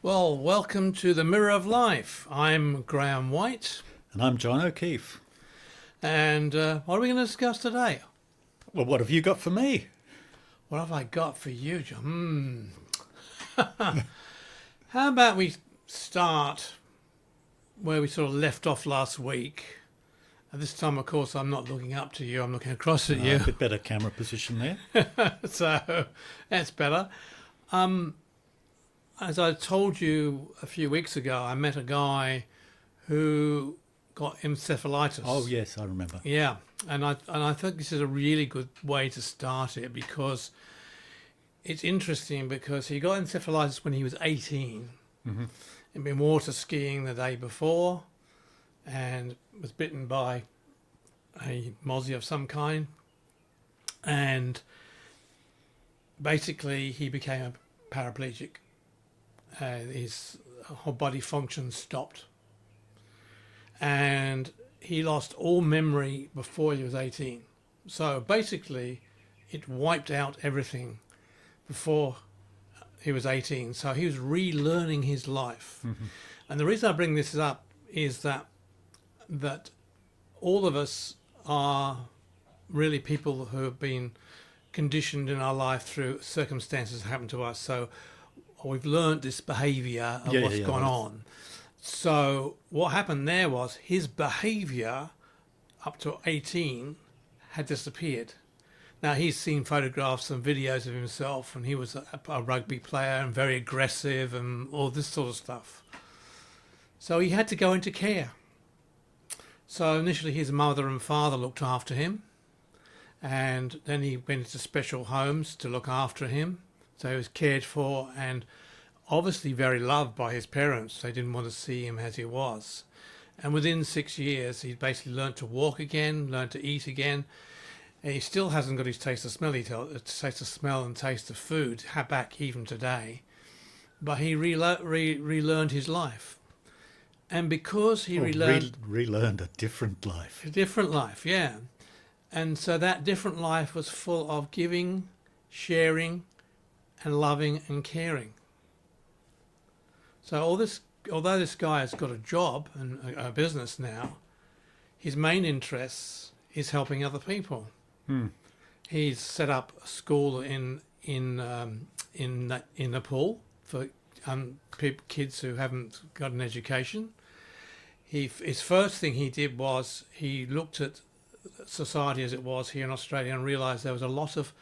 Well, welcome to the Mirror of Life. I'm Graham White, And I'm John O'Keefe. and what are we going to discuss today? Well, what have you got for me? What have I got for you, John? How about we start where we sort of left off last week? And this time, of course, I'm not looking up to you, I'm looking across at A you. bit better camera position there. So that's better. As I told you a few weeks ago, I met a guy who got encephalitis. Oh, yes, I remember. Yeah, and I think this is a really good way to start it because it's interesting because he got encephalitis when he was 18. Mm-hmm. He'd been water skiing the day before and was bitten by a mozzie of some kind, and basically he became a paraplegic. His whole body function stopped, and he lost all memory before he was 18. So basically, it wiped out everything before he was 18. So he was relearning his life. Mm-hmm. And the reason I bring this up is that all of us are really people who have been conditioned in our life through circumstances that happened to us. So we've learned this behaviour of what's gone on. So what happened there was his behaviour up to 18 had disappeared. Now he's seen photographs and videos of himself, and he was a rugby player and very aggressive and all this sort of stuff. So he had to go into care. So initially his mother and father looked after him, and then he went into special homes to look after him. So he was cared for and obviously very loved by his parents. They didn't want to see him as he was. And within 6 years, he basically learned to walk again, learned to eat again. And he still hasn't got his taste of smell, taste of smell and taste of food back even today. But he relearned his life. And because he relearned a different life. a different life, yeah. And so that different life was full of giving, sharing, and loving and caring. So although this guy has got a job and a business now, his main interest is helping other people. He's set up a school in Nepal for kids who haven't got an education. His first thing he did was he looked at society as it was here in Australia and realised there was a lot of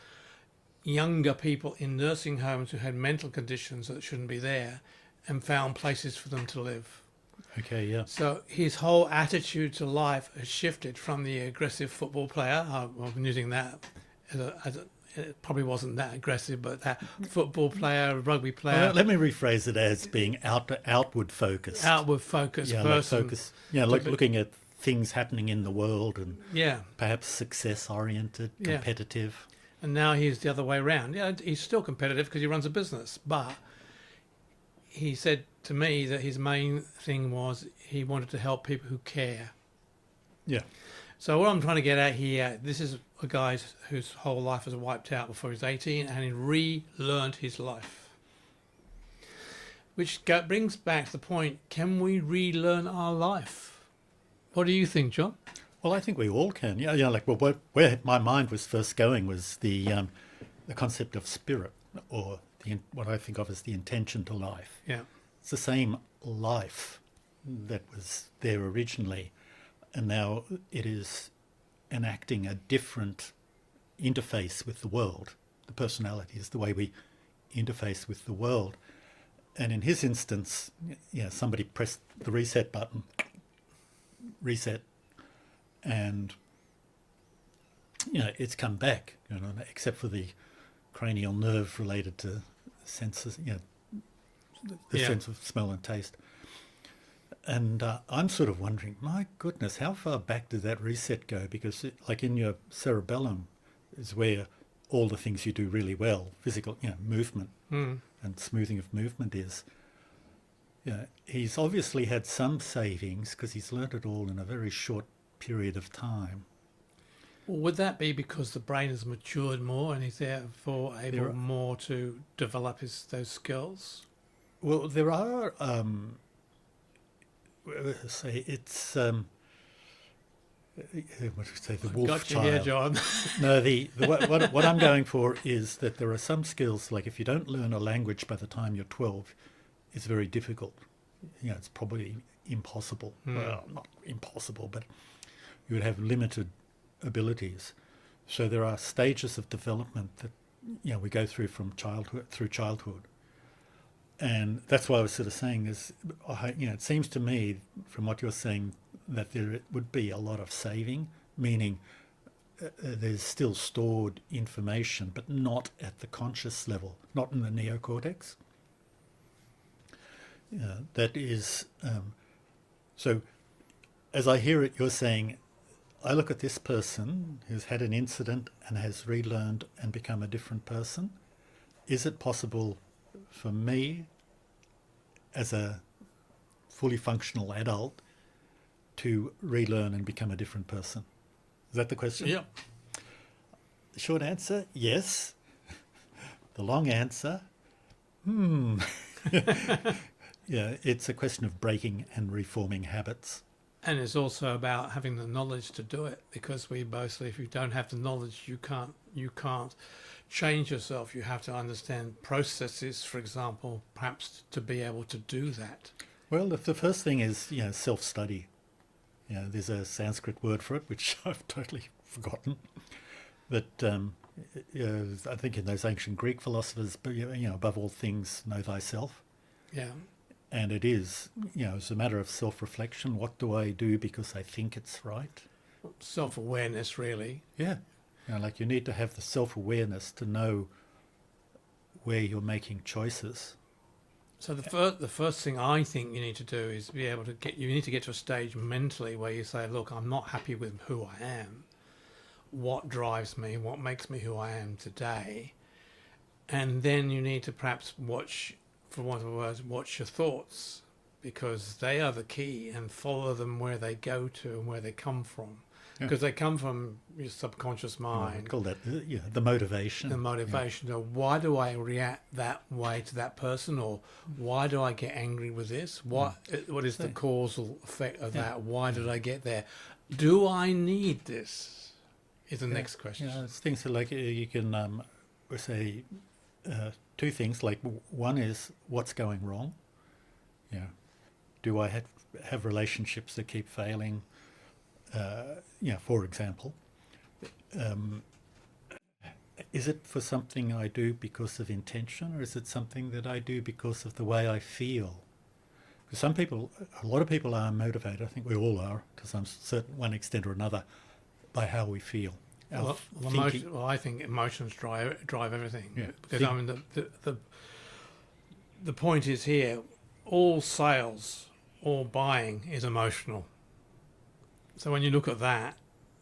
younger people in nursing homes who had mental conditions that shouldn't be there, and found places for them to live. Okay, yeah. So his whole attitude to life has shifted from the aggressive football player. I'm using that it probably wasn't that aggressive, but that football player, rugby player. Well, let me rephrase it as being outward focused. Outward focused yeah, person. Focus. Yeah, looking at things happening in the world and yeah, perhaps success oriented, competitive. And now he's the other way around. Yeah, he's still competitive because he runs a business, but he said to me that his main thing was he wanted to help people who care. Yeah. So what I'm trying to get at here, this is a guy whose whole life was wiped out before he was 18, and he relearned his life. Which brings back to the point, can we relearn our life? What do you think, John? Well, I think we all can. Yeah. Like, well, where my mind was first going was the concept of spirit, or what I think of as the intention to life. Yeah. It's the same life that was there originally, and now it is enacting a different interface with the world. The personality is the way we interface with the world. And in his instance, somebody pressed the reset button, and it's come back, except for the cranial nerve related to senses, the sense of smell and taste. And I'm sort of wondering, my goodness, how far back did that reset go? Because like in your cerebellum is where all the things you do really well, physical, movement and smoothing of movement is. He's obviously had some savings because he's learnt it all in a very short period of time. Well, would that be because the brain has matured more and he's therefore able more to develop those skills? Well, there are, say, it's, what do you say, the wolf Got you here, child. John. No, what I'm going for is that there are some skills, like if you don't learn a language by the time you're 12, it's very difficult. You know, it's probably impossible. Well, not impossible, but you would have limited abilities. So there are stages of development that, you know, we go through from childhood. And that's why I was sort of saying is, you know, it seems to me from what you're saying that there would be a lot of saving, meaning there's still stored information, but not at the conscious level, not in the neocortex. That is, so as I hear it, you're saying, I look at this person who's had an incident and has relearned and become a different person. Is it possible for me as a fully functional adult to relearn and become a different person? Is that the question? Yep. The short answer, yes. The long answer, yeah, it's a question of breaking and reforming habits. And it's also about having the knowledge to do it, because we mostly, if you don't have the knowledge, you can't change yourself. You have to understand processes, for example, perhaps to be able to do that. Well, the first thing is, you know, self-study. You know, there's a Sanskrit word for it, which I've totally forgotten. But I think in those ancient Greek philosophers, you know, above all things, know thyself. Yeah. And it is, you know, it's a matter of self-reflection. What do I do because I think it's right? Self-awareness, really. Yeah. You know, like you need to have the self-awareness to know where you're making choices. So the first thing I think you need to do is be able to you need to get to a stage mentally where you say, look, I'm not happy with who I am. What drives me? What makes me who I am today? And then you need to perhaps watch, for want of a word, watch your thoughts, because they are the key, and follow them where they go to and where they come from. Because they come from your subconscious mind. Call that the motivation. The motivation. So why do I react that way to that person, or why do I get angry with this? What is the causal effect of that? Why did I get there? Do I need this? Is the next question. Yeah, it's things like you can say two things. Like one is what's going wrong. Yeah, do I have relationships that keep failing? For example, is it for something I do because of intention, or is it something that I do because of the way I feel? Because a lot of people are motivated, I think we all are, to some certain one extent or another, by how we feel. I think emotions drive everything. Yeah, because I mean, the point is here, all sales, all buying is emotional. So when you look at that,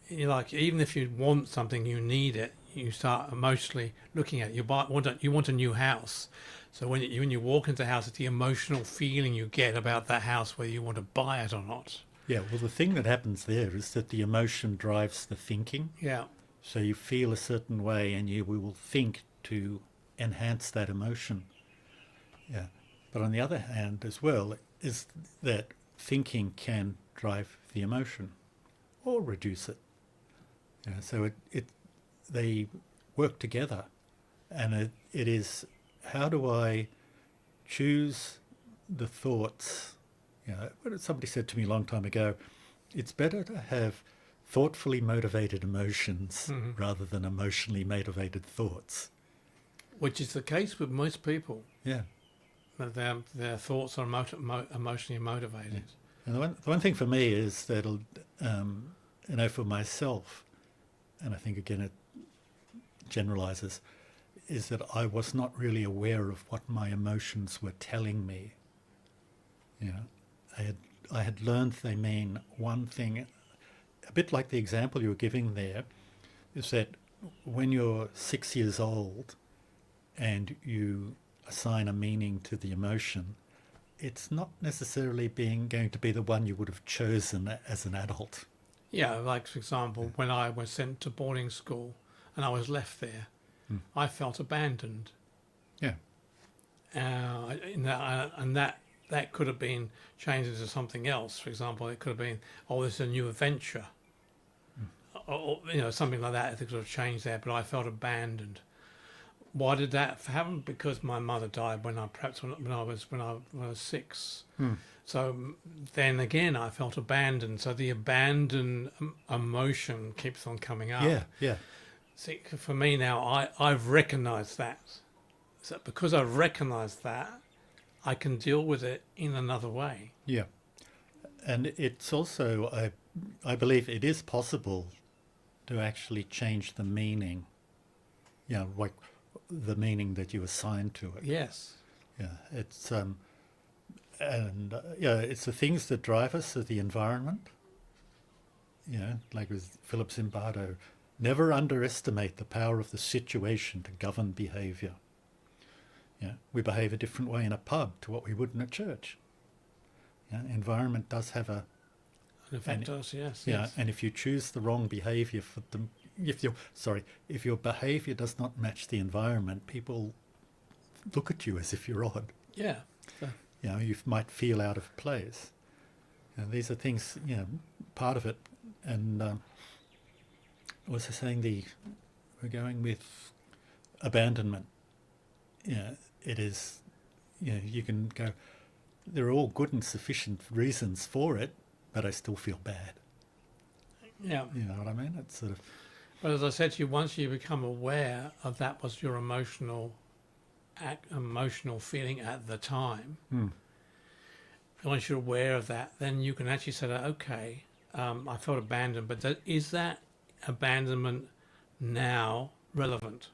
you're like, even if you want something, you need it, you start emotionally looking at it. You want a new house. So when you walk into a house, it's the emotional feeling you get about that house, whether you want to buy it or not. Yeah, well, the thing that happens there is that the emotion drives the thinking. Yeah. So you feel a certain way, and we will think to enhance that emotion. Yeah. But on the other hand as well, is that thinking can drive the emotion or reduce it. Yeah, so they work together, and it is, how do I choose the thoughts? You know, somebody said to me a long time ago, it's better to have thoughtfully motivated emotions rather than emotionally motivated thoughts. Which is the case with most people. Yeah. Their thoughts are emotionally motivated. Yeah. And the one thing for me is that, for myself, and I think again it generalizes, is that I was not really aware of what my emotions were telling me. You know, I had learned they mean one thing. A bit like the example you were giving there, is that when you're 6 years old and you assign a meaning to the emotion, it's not necessarily going to be the one you would have chosen as an adult. Yeah, like for example, when I was sent to boarding school and I was left there, I felt abandoned. Yeah. and that could have been changed into something else. For example, it could have been, oh, this is a new adventure, or something like that. It could have changed there, but I felt abandoned. Why did that happen? Because my mother died when I was 6. So then again, I felt abandoned. So the abandoned emotion keeps on coming up. Yeah. See, for me now, I've recognised that. So because I've recognised that, I can deal with it in another way. Yeah. And it's also, I believe it is possible to actually change the meaning, like the meaning that you assign to it. Yes. Yeah. It's, it's the things that drive us are the environment. Like with Philip Zimbardo, never underestimate the power of the situation to govern behaviour. We behave a different way in a pub to what we would in a church. Environment does have an effect us, yes. Yes. And if you choose the wrong behaviour for them, if your behaviour does not match the environment, people look at you as if you're odd. Yeah. You might feel out of place. These are things, part of it. And was I saying we're going with abandonment. It is, you can go, there are all good and sufficient reasons for it, but I still feel bad. Yeah. You know what I mean? It's sort of... But as I said to you, once you become aware of that was your emotional feeling at the time, once you're aware of that, then you can actually say, okay, I felt abandoned, but is that abandonment now relevant?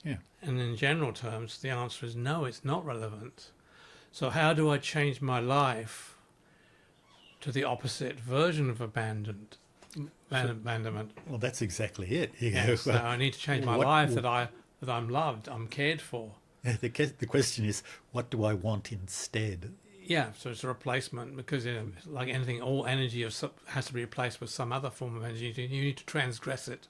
Yeah. And in general terms, the answer is no, it's not relevant. So how do I change my life to the opposite version of abandonment? Well, that's exactly it. So I need to change my life that I'm loved, I'm cared for. Yeah, the question is, what do I want instead? Yeah, so it's a replacement, because like anything, all energy has to be replaced with some other form of energy. You need to transgress it.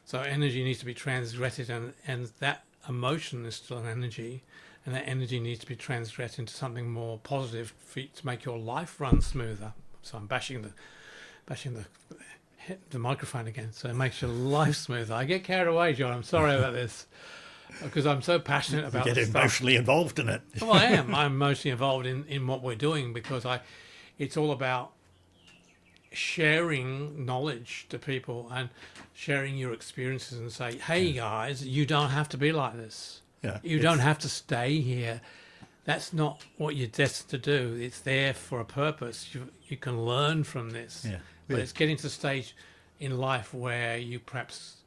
So energy needs to be transgressed, and that emotion is still an energy, and that energy needs to be transgressed into something more positive to make your life run smoother. So I'm bashing the microphone again, so it makes your life smoother. I get carried away, John. I'm sorry about this, because I'm so passionate about you get emotionally involved in it. Well, I am. I'm emotionally involved in what we're doing, because it's all about sharing knowledge to people and sharing your experiences and say, hey guys, you don't have to be like this. You don't have to stay here. That's not what you're destined to do. It's there for a purpose. You can learn from this. But it's getting to the stage in life where you perhaps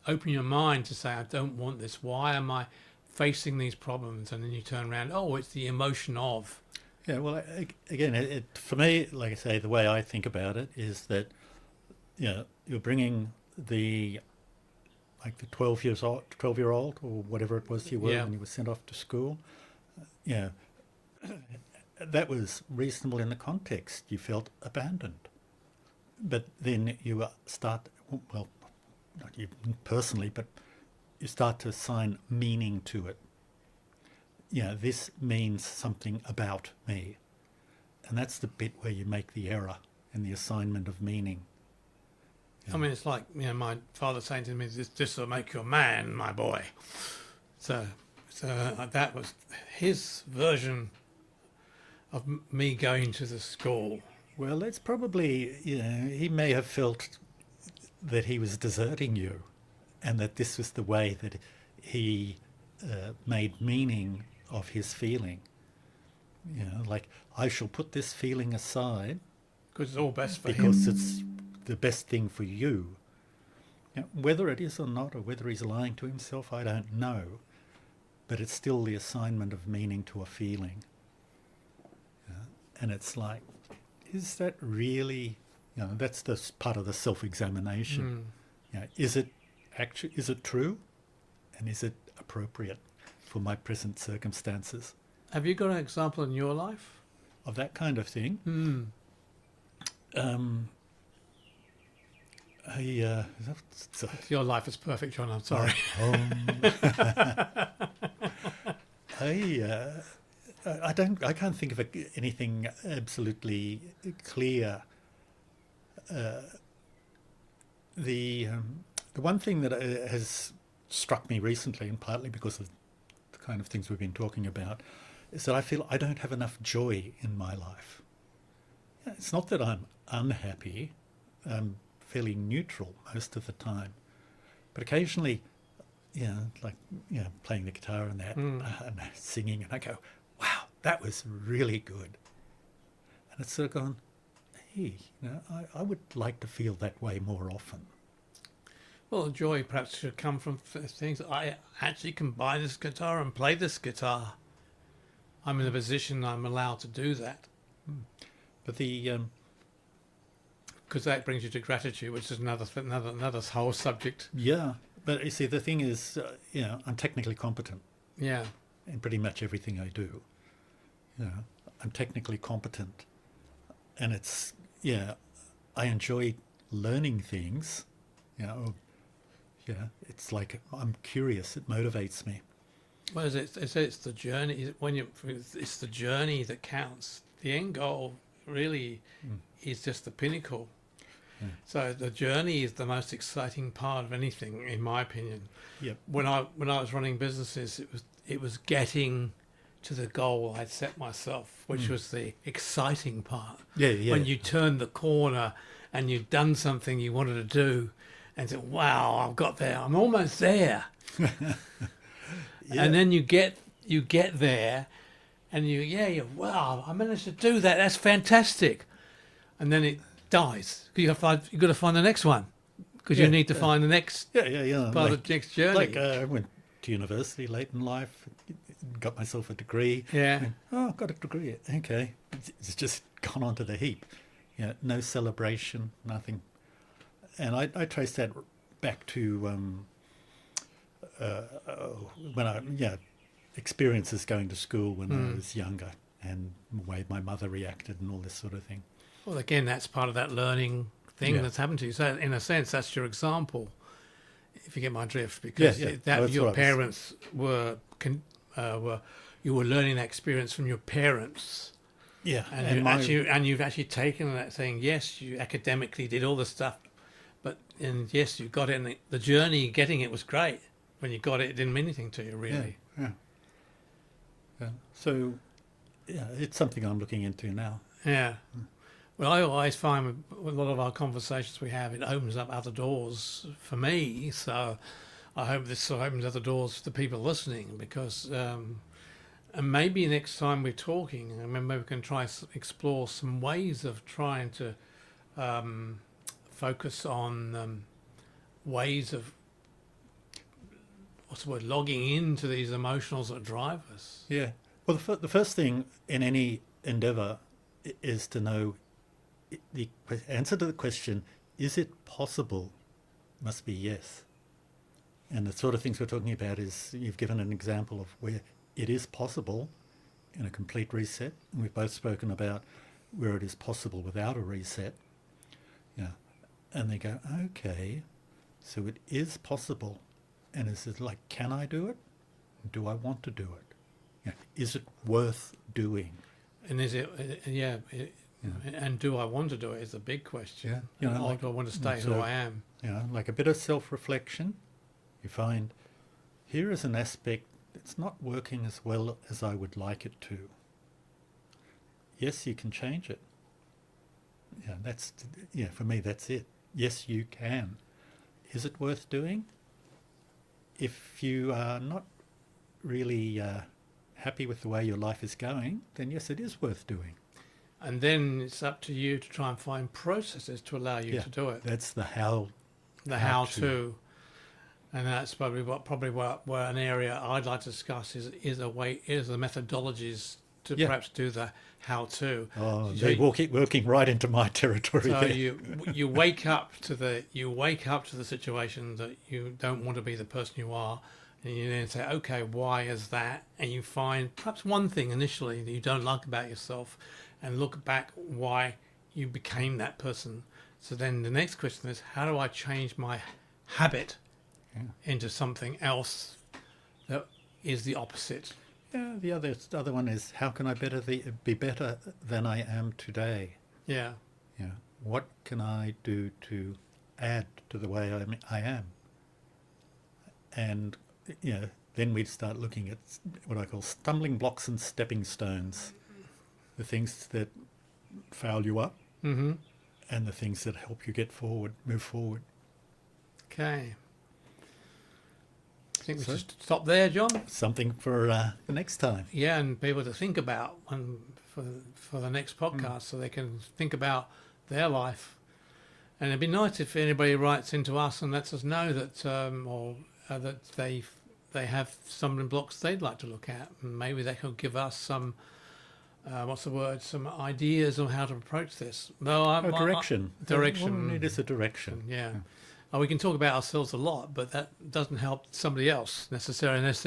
open your mind to say, I don't want this. Why am I facing these problems? And then you turn around, oh, it's the emotion of. Yeah, well, again, for me, like I say, the way I think about it is that, you're bringing the 12-year-old or whatever it was you were when you were sent off to school. That was reasonable in the context. You felt abandoned. But then you start, well, not you personally, but you start to assign meaning to it. This means something about me. And that's the bit where you make the error in the assignment of meaning. I mean, it's like, my father saying to me, this will make you a man, my boy. So that was his version of me going to the school. Well, that's probably, he may have felt that he was deserting you, and that this was the way that he made meaning of his feeling. Like, I shall put this feeling aside because it's all best for him. Because it's the best thing for you. Whether it is or not, or whether he's lying to himself, I don't know. But it's still the assignment of meaning to a feeling. And it's like, is that really, that's the part of the self-examination. Is it true? And is it appropriate for my present circumstances? Have you got an example in your life? Of that kind of thing? Your life is perfect, John. I'm sorry. I can't think of anything absolutely clear. The one thing that has struck me recently, and partly because of the kind of things we've been talking about, is that I feel I don't have enough joy in my life. It's not that I'm unhappy. I'm fairly neutral most of the time. But occasionally, playing the guitar and that, and singing, and I go, wow, that was really good. And it's sort of gone, hey, I would like to feel that way more often. Well, joy perhaps should come from things. I actually can buy this guitar and play this guitar. I'm in a position I'm allowed to do that. But the because that brings you to gratitude, which is another whole subject. Yeah, but you see, the thing is, I'm technically competent. Yeah. In pretty much everything I do. I'm technically competent, and it's I enjoy learning things. It's like I'm curious. It motivates me. Well, it's the journey. It's the journey that counts. The end goal really is just the pinnacle. Yeah. So the journey is the most exciting part of anything, in my opinion. Yep. When I was running businesses, it was getting to the goal I'd set myself, which was the exciting part. Yeah. When you turned the corner and you'd done something you wanted to do, and said, "Wow, I've got there. I'm almost there." And then you get there, and wow, I managed to do that. That's fantastic. And then it dies. You've got to find the next one, because you need to find the next part of the next journey. Like I went to university late in life, got myself a degree. Yeah. I've got a degree. Okay, it's just gone onto the heap. No celebration, nothing. And I trace that back to when experiences going to school when I was younger, and the way my mother reacted and all this sort of thing. Well, again, that's part of that learning thing that's happened to you. So, in a sense, that's your example, if you get my drift, because your parents were you were learning that experience from your parents. Yeah, and you've actually taken that, saying, yes, you academically did all the stuff, and yes, you got it, and the journey getting it was great. When you got it, it didn't mean anything to you, really. Yeah. So, it's something I'm looking into now. Yeah. Well, I always find with a lot of our conversations we have, it opens up other doors for me. So I hope this opens other doors for the people listening, because, and maybe next time we're talking, maybe we can try explore some ways of trying to focus on ways of, logging into these emotions that drive us. Yeah. Well, the first thing in any endeavour is to know the answer to the question, is it possible, must be yes. And the sort of things we're talking about is, you've given an example of where it is possible in a complete reset. And we've both spoken about where it is possible without a reset. Yeah. And they go, okay, so it is possible. And is it like, can I do it? Do I want to do it? Is it worth doing? And is it, and do I want to do it is a big question. Yeah. Or do I want to stay who I am? Like a bit of self-reflection. You find, here is an aspect that's not working as well as I would like it to. Yes, you can change it. For me, that's it. Yes, you can. Is it worth doing? If you are not really happy with the way your life is going, then yes, it is worth doing. And then it's up to you to try and find processes to allow you to do it. That's the how. The how to. And that's probably what an area I'd like to discuss is the methodologies to perhaps do the how to. Oh, so they're working right into my territory. So there. you wake up to the situation that you don't want to be the person you are, and you then say, okay, why is that? And you find perhaps one thing initially that you don't like about yourself, and look back why you became that person. So then the next question is, how do I change my habit into something else that is the opposite? Yeah, the other one is, how can I be better than I am today? Yeah. Yeah. What can I do to add to the way I am? And, then we'd start looking at what I call stumbling blocks and stepping stones. The things that foul you up, Mm-hmm. and the things that help you move forward. Okay. I think we So- should stop there, John. Something for the next time. Yeah, and be able to think about for the next podcast, so they can think about their life. And it'd be nice if anybody writes into us and lets us know that that they have stumbling blocks they'd like to look at, and maybe they could give us some some ideas on how to approach this. No, Direction. Direction. What we need is a direction. Yeah. We can talk about ourselves a lot, but that doesn't help somebody else necessarily unless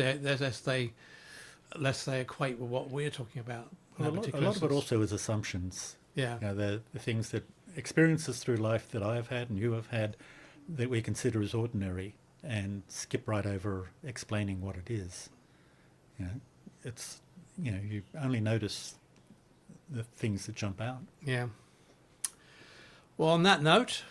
they equate with what we're talking about. Well, a lot of it also is assumptions. Yeah. The things that experiences through life that I have had and you have had that we consider as ordinary, and skip right over explaining what it is. It's you only notice the things that jump out. Yeah. Well, on that note,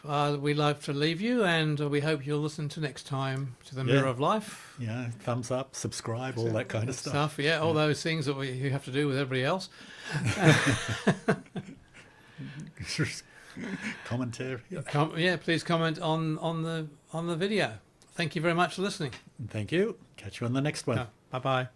we'd like to leave you, and we hope you'll listen to next time to the Mirror of Life. Yeah, thumbs up, subscribe, all that kind of stuff. Yeah, all those things that you have to do with everybody else. Commentary. Please comment on the video. Thank you very much for listening. Thank you. Catch you on the next one. Bye bye.